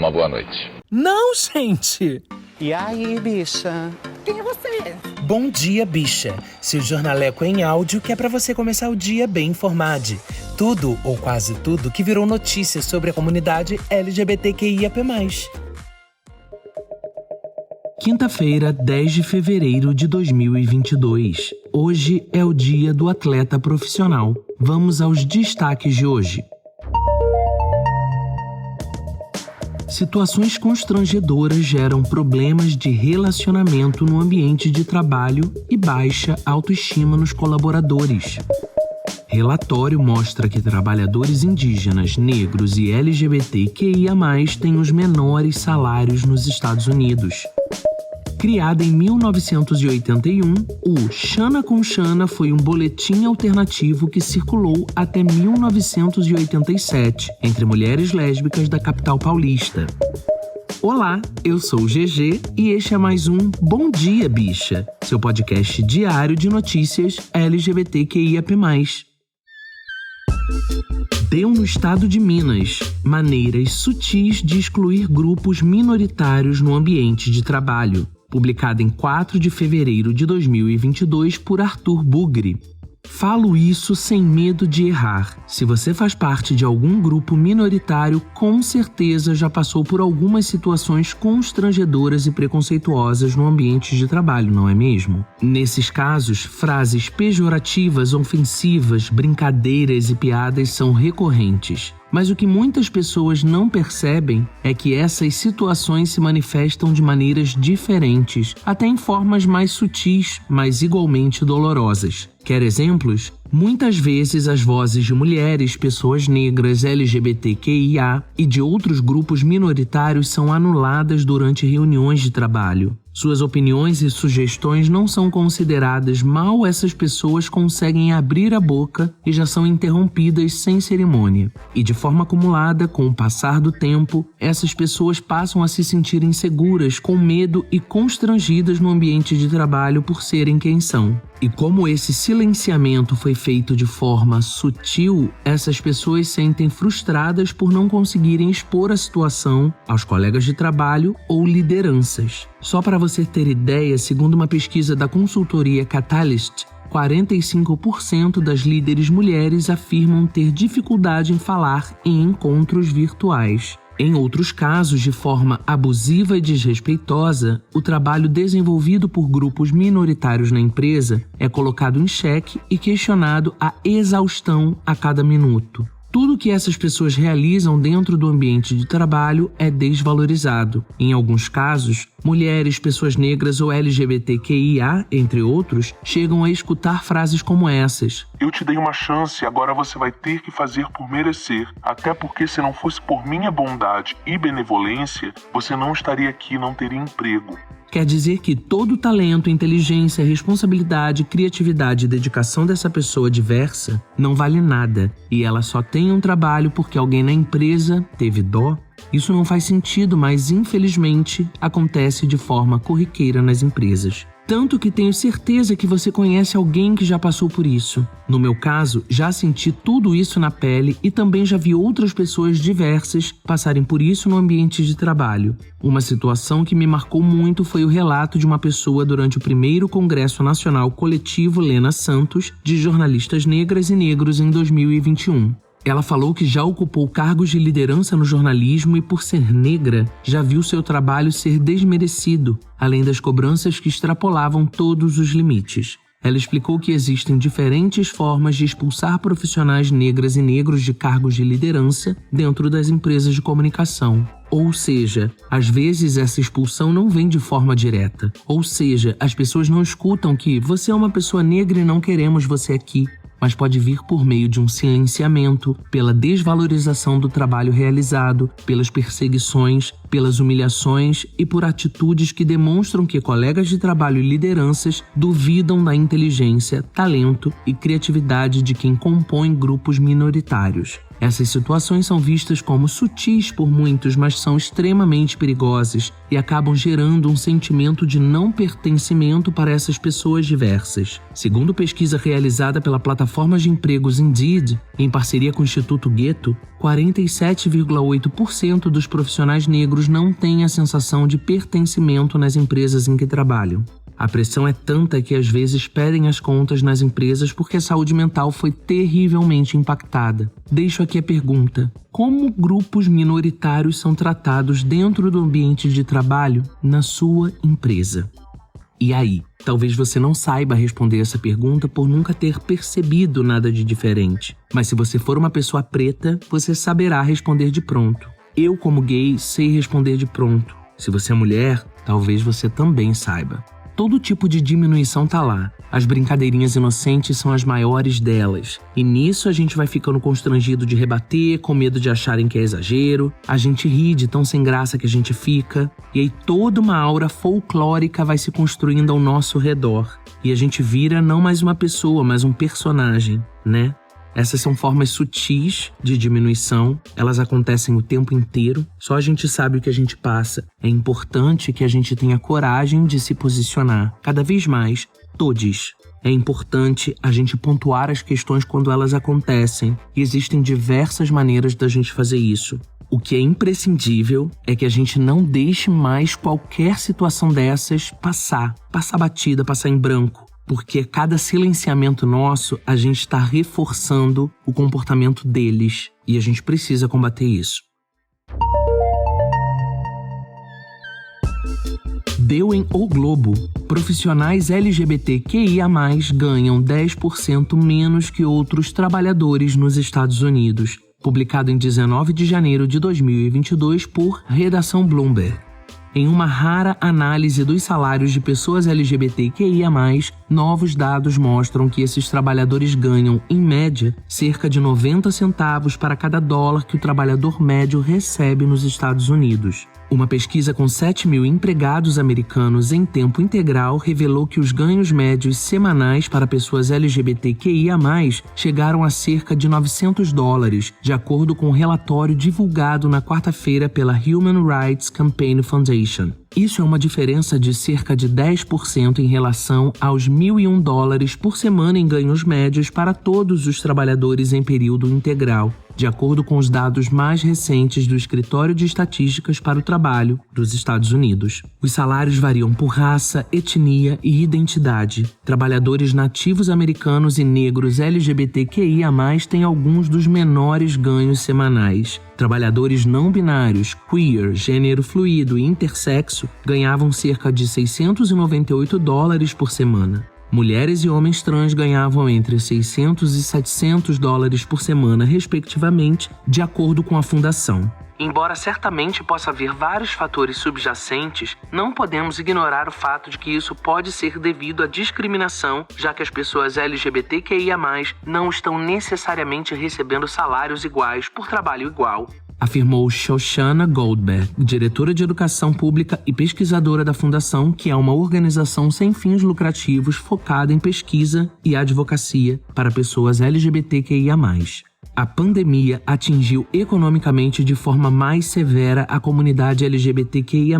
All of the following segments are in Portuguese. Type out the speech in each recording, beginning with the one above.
uma boa noite. Não, gente! E aí, bicha? Quem é você? Bom dia, bicha. Seu jornaleco em áudio que é pra você começar o dia bem informado. Tudo, ou quase tudo, que virou notícia sobre a comunidade LGBTQIAP+. Quinta-feira, 10 de fevereiro de 2022. Hoje é o dia do atleta profissional. Vamos aos destaques de hoje. Situações constrangedoras geram problemas de relacionamento no ambiente de trabalho e baixa autoestima nos colaboradores. Relatório mostra que trabalhadores indígenas, negros e LGBTQIA+, têm os menores salários nos Estados Unidos. Criada em 1981, o Xana com Xana foi um boletim alternativo que circulou até 1987 entre mulheres lésbicas da capital paulista. Olá, eu sou o GG e este é mais um Bom Dia, Bicha, seu podcast diário de notícias LGBTQIAP+. Deu no estado de Minas maneiras sutis de excluir grupos minoritários no ambiente de trabalho. Publicada em 4 de fevereiro de 2022 por Arthur Bugre. Falo isso sem medo de errar. Se você faz parte de algum grupo minoritário, com certeza já passou por algumas situações constrangedoras e preconceituosas no ambiente de trabalho, não é mesmo? Nesses casos, frases pejorativas, ofensivas, brincadeiras e piadas são recorrentes. Mas o que muitas pessoas não percebem é que essas situações se manifestam de maneiras diferentes, até em formas mais sutis, mas igualmente dolorosas. Quer exemplos? Muitas vezes as vozes de mulheres, pessoas negras, LGBTQIA e de outros grupos minoritários são anuladas durante reuniões de trabalho. Suas opiniões e sugestões não são consideradas, mal essas pessoas conseguem abrir a boca e já são interrompidas sem cerimônia. E de forma acumulada, com o passar do tempo, essas pessoas passam a se sentir inseguras, com medo e constrangidas no ambiente de trabalho por serem quem são. E como esse silenciamento foi feito de forma sutil, essas pessoas sentem frustradas por não conseguirem expor a situação aos colegas de trabalho ou lideranças. Só para você ter ideia, segundo uma pesquisa da consultoria Catalyst, 45% das líderes mulheres afirmam ter dificuldade em falar em encontros virtuais. Em outros casos, de forma abusiva e desrespeitosa, o trabalho desenvolvido por grupos minoritários na empresa é colocado em xeque e questionado à exaustão a cada minuto. Tudo que essas pessoas realizam dentro do ambiente de trabalho é desvalorizado. Em alguns casos, mulheres, pessoas negras ou LGBTQIA, entre outros, chegam a escutar frases como essas. Eu te dei uma chance, agora você vai ter que fazer por merecer. Até porque se não fosse por minha bondade e benevolência, você não estaria aqui e não teria emprego. Quer dizer que todo o talento, inteligência, responsabilidade, criatividade e dedicação dessa pessoa diversa não vale nada e ela só tem um trabalho porque alguém na empresa teve dó? Isso não faz sentido, mas infelizmente acontece de forma corriqueira nas empresas. Tanto que tenho certeza que você conhece alguém que já passou por isso. No meu caso, já senti tudo isso na pele e também já vi outras pessoas diversas passarem por isso no ambiente de trabalho. Uma situação que me marcou muito foi o relato de uma pessoa durante o primeiro Congresso Nacional Coletivo Lena Santos de Jornalistas Negras e Negros em 2021. Ela falou que já ocupou cargos de liderança no jornalismo e, por ser negra, já viu seu trabalho ser desmerecido, além das cobranças que extrapolavam todos os limites. Ela explicou que existem diferentes formas de expulsar profissionais negras e negros de cargos de liderança dentro das empresas de comunicação. Ou seja, às vezes essa expulsão não vem de forma direta. Ou seja, as pessoas não escutam que você é uma pessoa negra e não queremos você aqui. Mas pode vir por meio de um silenciamento, pela desvalorização do trabalho realizado, pelas perseguições, pelas humilhações e por atitudes que demonstram que colegas de trabalho e lideranças duvidam da inteligência, talento e criatividade de quem compõe grupos minoritários. Essas situações são vistas como sutis por muitos, mas são extremamente perigosas e acabam gerando um sentimento de não pertencimento para essas pessoas diversas. Segundo pesquisa realizada pela plataforma de empregos Indeed, em parceria com o Instituto Ghetto, 47,8% dos profissionais negros não têm a sensação de pertencimento nas empresas em que trabalham. A pressão é tanta que às vezes pedem as contas nas empresas porque a saúde mental foi terrivelmente impactada. Deixo aqui a pergunta: como grupos minoritários são tratados dentro do ambiente de trabalho na sua empresa? E aí? Talvez você não saiba responder essa pergunta por nunca ter percebido nada de diferente. Mas se você for uma pessoa preta, você saberá responder de pronto. Eu, como gay, sei responder de pronto. Se você é mulher, talvez você também saiba. Todo tipo de diminuição tá lá. As brincadeirinhas inocentes são as maiores delas. E nisso a gente vai ficando constrangido de rebater, com medo de acharem que é exagero. A gente ri de tão sem graça que a gente fica. E aí toda uma aura folclórica vai se construindo ao nosso redor. E a gente vira não mais uma pessoa, mas um personagem, né? Essas são formas sutis de diminuição, elas acontecem o tempo inteiro, só a gente sabe o que a gente passa. É importante que a gente tenha coragem de se posicionar, cada vez mais, todos. É importante a gente pontuar as questões quando elas acontecem, e existem diversas maneiras da gente fazer isso. O que é imprescindível é que a gente não deixe mais qualquer situação dessas passar batida, passar em branco. Porque a cada silenciamento nosso, a gente está reforçando o comportamento deles. E a gente precisa combater isso. Deu em O Globo. Profissionais LGBTQIA+, ganham 10% menos que outros trabalhadores nos Estados Unidos. Publicado em 19 de janeiro de 2022 por Redação Bloomberg. Em uma rara análise dos salários de pessoas LGBTQIA+, novos dados mostram que esses trabalhadores ganham, em média, cerca de 90 centavos para cada dólar que o trabalhador médio recebe nos Estados Unidos. Uma pesquisa com 7.000 empregados americanos em tempo integral revelou que os ganhos médios semanais para pessoas LGBTQIA+, chegaram a cerca de $900, de acordo com um relatório divulgado na quarta-feira pela Human Rights Campaign Foundation. Isso é uma diferença de cerca de 10% em relação aos $1.001 por semana em ganhos médios para todos os trabalhadores em período integral, de acordo com os dados mais recentes do Escritório de Estatísticas para o Trabalho dos Estados Unidos. Os salários variam por raça, etnia e identidade. Trabalhadores nativos americanos e negros LGBTQIA+, têm alguns dos menores ganhos semanais. Trabalhadores não binários, queer, gênero fluido e intersexo ganhavam cerca de $698 por semana. Mulheres e homens trans ganhavam entre $600 e $700 por semana, respectivamente, de acordo com a fundação. Embora certamente possa haver vários fatores subjacentes, não podemos ignorar o fato de que isso pode ser devido à discriminação, já que as pessoas LGBTQIA+, não estão necessariamente recebendo salários iguais por trabalho igual. Afirmou Shoshana Goldberg, diretora de Educação Pública e pesquisadora da Fundação, que é uma organização sem fins lucrativos focada em pesquisa e advocacia para pessoas LGBTQIA+. A pandemia atingiu economicamente de forma mais severa a comunidade LGBTQIA+,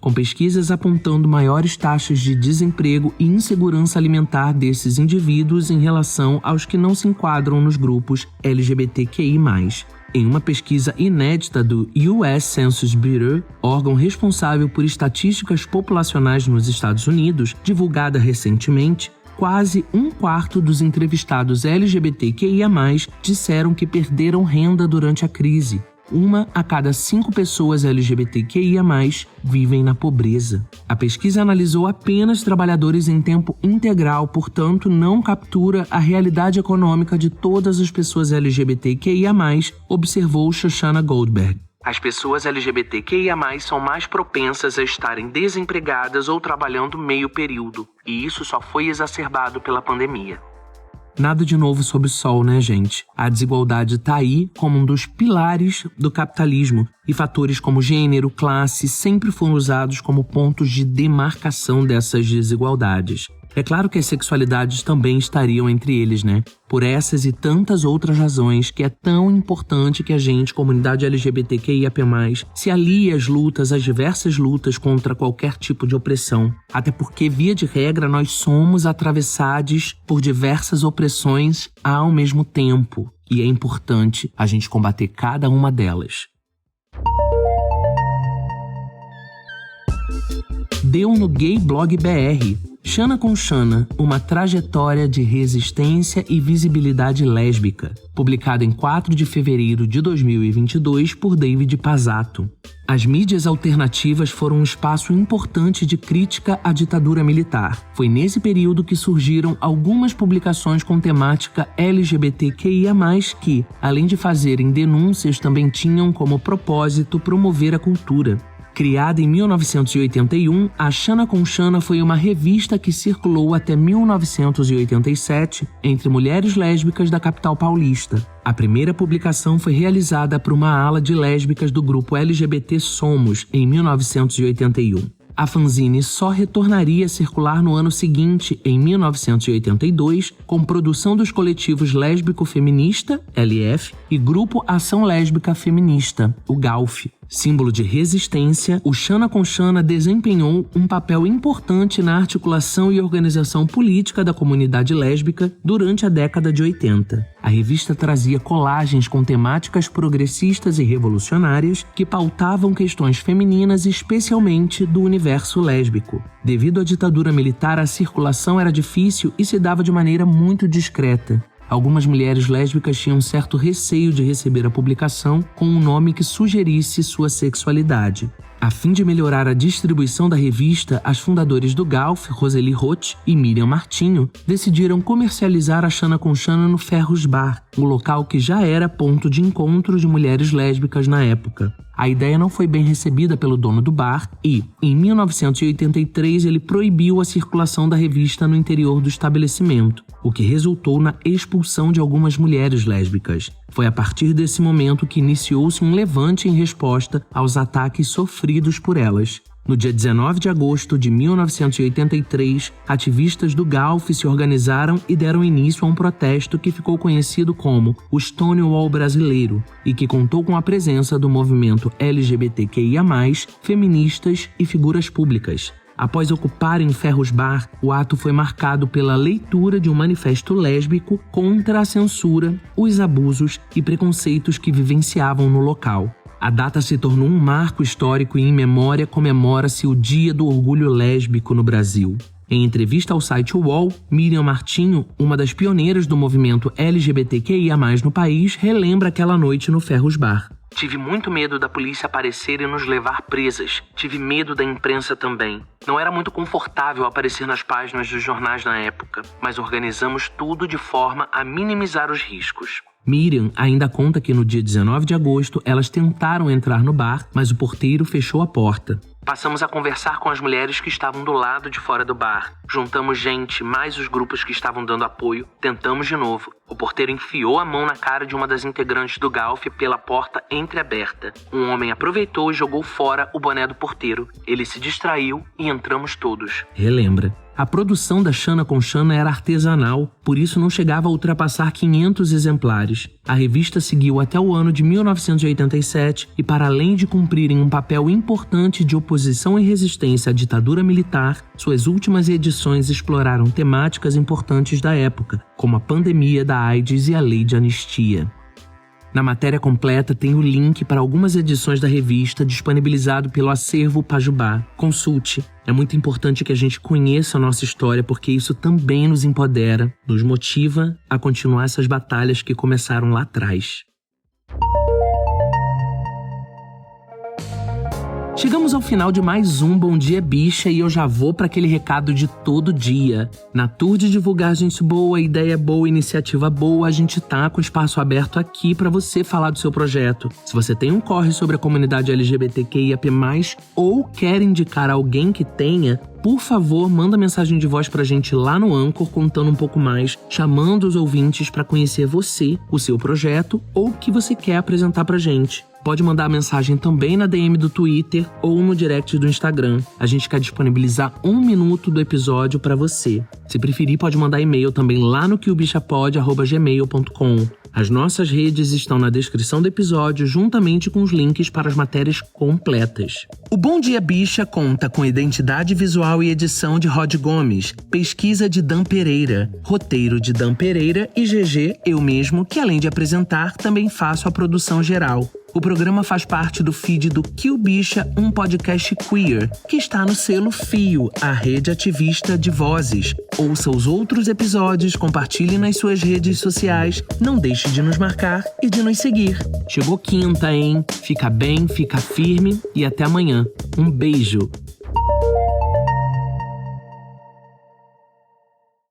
com pesquisas apontando maiores taxas de desemprego e insegurança alimentar desses indivíduos em relação aos que não se enquadram nos grupos LGBTQI+. Em uma pesquisa inédita do US Census Bureau, órgão responsável por estatísticas populacionais nos Estados Unidos, divulgada recentemente, quase um quarto dos entrevistados LGBTQIA+, disseram que perderam renda durante a crise. 1 a cada 5 pessoas LGBTQIA+, vivem na pobreza. A pesquisa analisou apenas trabalhadores em tempo integral, portanto, não captura a realidade econômica de todas as pessoas LGBTQIA+, observou Shoshana Goldberg. As pessoas LGBTQIA+, são mais propensas a estarem desempregadas ou trabalhando meio período, e isso só foi exacerbado pela pandemia. Nada de novo sob o sol, né, gente? A desigualdade tá aí como um dos pilares do capitalismo, e fatores como gênero, classe, sempre foram usados como pontos de demarcação dessas desigualdades. É claro que as sexualidades também estariam entre eles, né? Por essas e tantas outras razões que é tão importante que a gente, comunidade LGBTQIAP+, se alie às diversas lutas contra qualquer tipo de opressão. Até porque, via de regra, nós somos atravessados por diversas opressões ao mesmo tempo. E é importante a gente combater cada uma delas. Deu no Gay Blog BR. Xana com Xana, uma trajetória de resistência e visibilidade lésbica, publicado em 4 de fevereiro de 2022 por David Pazzato. As mídias alternativas foram um espaço importante de crítica à ditadura militar. Foi nesse período que surgiram algumas publicações com temática LGBTQIA+, que, além de fazerem denúncias, também tinham como propósito promover a cultura. Criada em 1981, a Xana com Xana foi uma revista que circulou até 1987 entre mulheres lésbicas da capital paulista. A primeira publicação foi realizada por uma ala de lésbicas do grupo LGBT Somos, em 1981. A fanzine só retornaria a circular no ano seguinte, em 1982, com produção dos coletivos Lésbico Feminista, LF, e Grupo Ação Lésbica Feminista, o GALF. Símbolo de resistência, o Xana com Xana desempenhou um papel importante na articulação e organização política da comunidade lésbica durante a década de 80. A revista trazia colagens com temáticas progressistas e revolucionárias que pautavam questões femininas, especialmente do universo lésbico. Devido à ditadura militar, a circulação era difícil e se dava de maneira muito discreta. Algumas mulheres lésbicas tinham um certo receio de receber a publicação com um nome que sugerisse sua sexualidade. A fim de melhorar a distribuição da revista, as fundadoras do GALF, Roseli Roth e Miriam Martinho, decidiram comercializar a Xana com Xana no Ferros Bar, um local que já era ponto de encontro de mulheres lésbicas na época. A ideia não foi bem recebida pelo dono do bar e, em 1983, ele proibiu a circulação da revista no interior do estabelecimento, o que resultou na expulsão de algumas mulheres lésbicas. Foi a partir desse momento que iniciou-se um levante em resposta aos ataques sofridos por elas. No dia 19 de agosto de 1983, ativistas do GALF se organizaram e deram início a um protesto que ficou conhecido como o Stonewall Brasileiro e que contou com a presença do movimento LGBTQIA+, feministas e figuras públicas. Após ocuparem o Ferros Bar, o ato foi marcado pela leitura de um manifesto lésbico contra a censura, os abusos e preconceitos que vivenciavam no local. A data se tornou um marco histórico e em memória comemora-se o Dia do Orgulho Lésbico no Brasil. Em entrevista ao site UOL, Miriam Martinho, uma das pioneiras do movimento LGBTQIA+, no país, relembra aquela noite no Ferros Bar. Tive muito medo da polícia aparecer e nos levar presas. Tive medo da imprensa também. Não era muito confortável aparecer nas páginas dos jornais na época, mas organizamos tudo de forma a minimizar os riscos. Miriam ainda conta que no dia 19 de agosto elas tentaram entrar no bar, mas o porteiro fechou a porta. Passamos a conversar com as mulheres que estavam do lado de fora do bar. Juntamos gente, mais os grupos que estavam dando apoio. Tentamos de novo. O porteiro enfiou a mão na cara de uma das integrantes do GALF pela porta entreaberta. Um homem aproveitou e jogou fora o boné do porteiro. Ele se distraiu e entramos todos. Relembra. A produção da Xana com Xana era artesanal, por isso não chegava a ultrapassar 500 exemplares. A revista seguiu até o ano de 1987 e, para além de cumprirem um papel importante de oposição e resistência à ditadura militar, suas últimas edições exploraram temáticas importantes da época, como a pandemia da AIDS e a lei de anistia. Na matéria completa tem o link para algumas edições da revista disponibilizado pelo Acervo Pajubá. Consulte. É muito importante que a gente conheça a nossa história porque isso também nos empodera, nos motiva a continuar essas batalhas que começaram lá atrás. Chegamos ao final de mais um Bom Dia Bicha e eu já vou para aquele recado de todo dia. Na tour de divulgar gente boa, ideia boa, iniciativa boa, a gente tá com espaço aberto aqui para você falar do seu projeto. Se você tem um corre sobre a comunidade LGBTQIAP+, ou quer indicar alguém que tenha, por favor, manda mensagem de voz pra gente lá no Anchor, contando um pouco mais, chamando os ouvintes pra conhecer você, o seu projeto ou o que você quer apresentar pra gente. Pode mandar a mensagem também na DM do Twitter ou no direct do Instagram. A gente quer disponibilizar 1 minuto do episódio pra você. Se preferir, pode mandar e-mail também lá no queobichapod@gmail.com. As nossas redes estão na descrição do episódio, juntamente com os links para as matérias completas. O Bom Dia Bicha conta com identidade visual e edição de Rod Gomes, pesquisa de Dan Pereira, roteiro de Dan Pereira e GG, eu mesmo, que além de apresentar, também faço a produção geral. O programa faz parte do feed do Que o Bicha, um podcast queer, que está no selo Fio, a rede ativista de vozes. Ouça os outros episódios, compartilhe nas suas redes sociais, não deixe de nos marcar e de nos seguir. Chegou quinta, hein? Fica bem, fica firme e até amanhã. Um beijo!